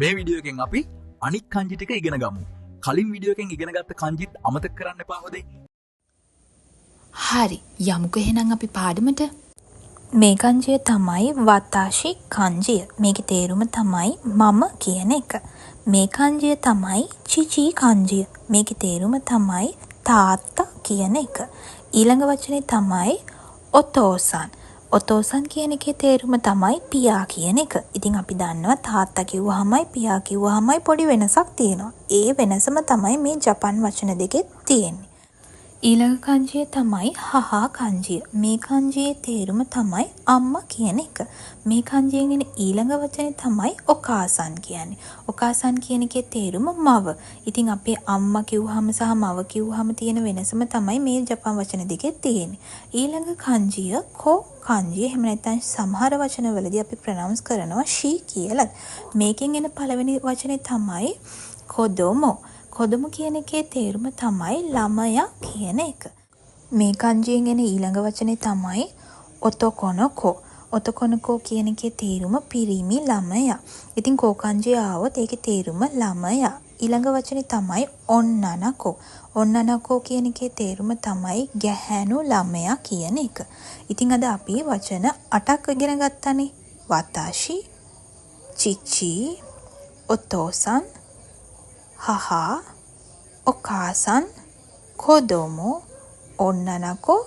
මේ වීඩියෝ එකෙන් අපි අනික් kanji ටික ඉගෙන ගමු. කලින් වීඩියෝ එකෙන් ඉගෙන ගත්ත kanjit අමතක කරන්න එපා හොදේ. හරි යමුකෝ එහෙනම් අපි පාඩමට. මේ kanjiය තමයි වතාෂි kanjiය. මේකේ තේරුම තමයි මම කියන එක. මේ kanjiය තමයි චිචි kanjiය. මේකේ තේරුම තමයි තාත්තා කියන එක. ඊළඟ වචනේ තමයි ඔතෝසන්. ඔතෝසන් කියන එකේ තේරුම තමයි පියා කියන එක. ඉතින් අපි දන්නවා තාත්තා කිව්වහමයි පියා කිව්වහමයි පොඩි වෙනසක් තියෙනවා. ඒ වෙනසම තමයි මේ ජපන් වචන දෙකේ තියෙන්නේ. ඊළඟ kanjiය තමයි හහා kanjiය. මේ kanjiයේ තේරුම තමයි අම්මා කියන එක. මේ kanjiයෙන් එන ඊළඟ වචනේ තමයි ඔකාසන් කියන්නේ. ඔකාසන් කියන එකේ තේරුම මව. ඉතින් අපේ අම්මා කිව්වහම සහ මව කිව්වහම තියෙන වෙනසම තමයි මේ ජපන් වචන දෙකේ තියෙන්නේ. ඊළඟ kanjiය කො kanjiය. එහෙම නැත්නම් සමහර වචනවලදී අපි ප්‍රොනවුන්ස් කරනවා she කියලා. මේකෙන් එන පළවෙනි වචනේ තමයි කොදොමෝ. කොදොමු කියන එකේ තේරුම තමයි ළමයා කියන එක. මේ kanjiයෙන් එන ඊළඟ වචනේ තමයි ඔතොකොනකෝ. ඔතොකොනකෝ කියන එකේ තේරුම පිරිමි ළමයා. ඉතින් කෝ kanjiය ආවොත් ඒකේ තේරුම ළමයා. ඊළඟ වචනේ තමයි ඔන්නනකෝ. ඔන්නනකෝ කියන එකේ තේරුම තමයි ගැහැණු ළමයා කියන එක. ඉතින් අද අපි වචන 8ක් ඉගෙන ගත්තානේ. වතාෂි, චිචි, ඔතෝසන්, හහා, ඔකාසන්, කොදොමෝ, ඔන්නනකෝ,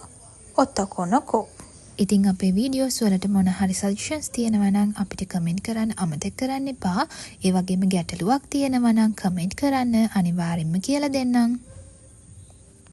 ඔතකොනකෝ. ඉතින් අපේ වීඩියෝස් වලට මොන හරි සජෙෂන්ස් තියෙනවා නම් අපිට කමෙන්ට් කරන්න අමතක කරන්න එපා. ඒ වගේම ගැටලුවක් තියෙනවා නම් කමෙන්ට් කරන්න අනිවාර්යෙන්ම කියලා දෙන්නම්.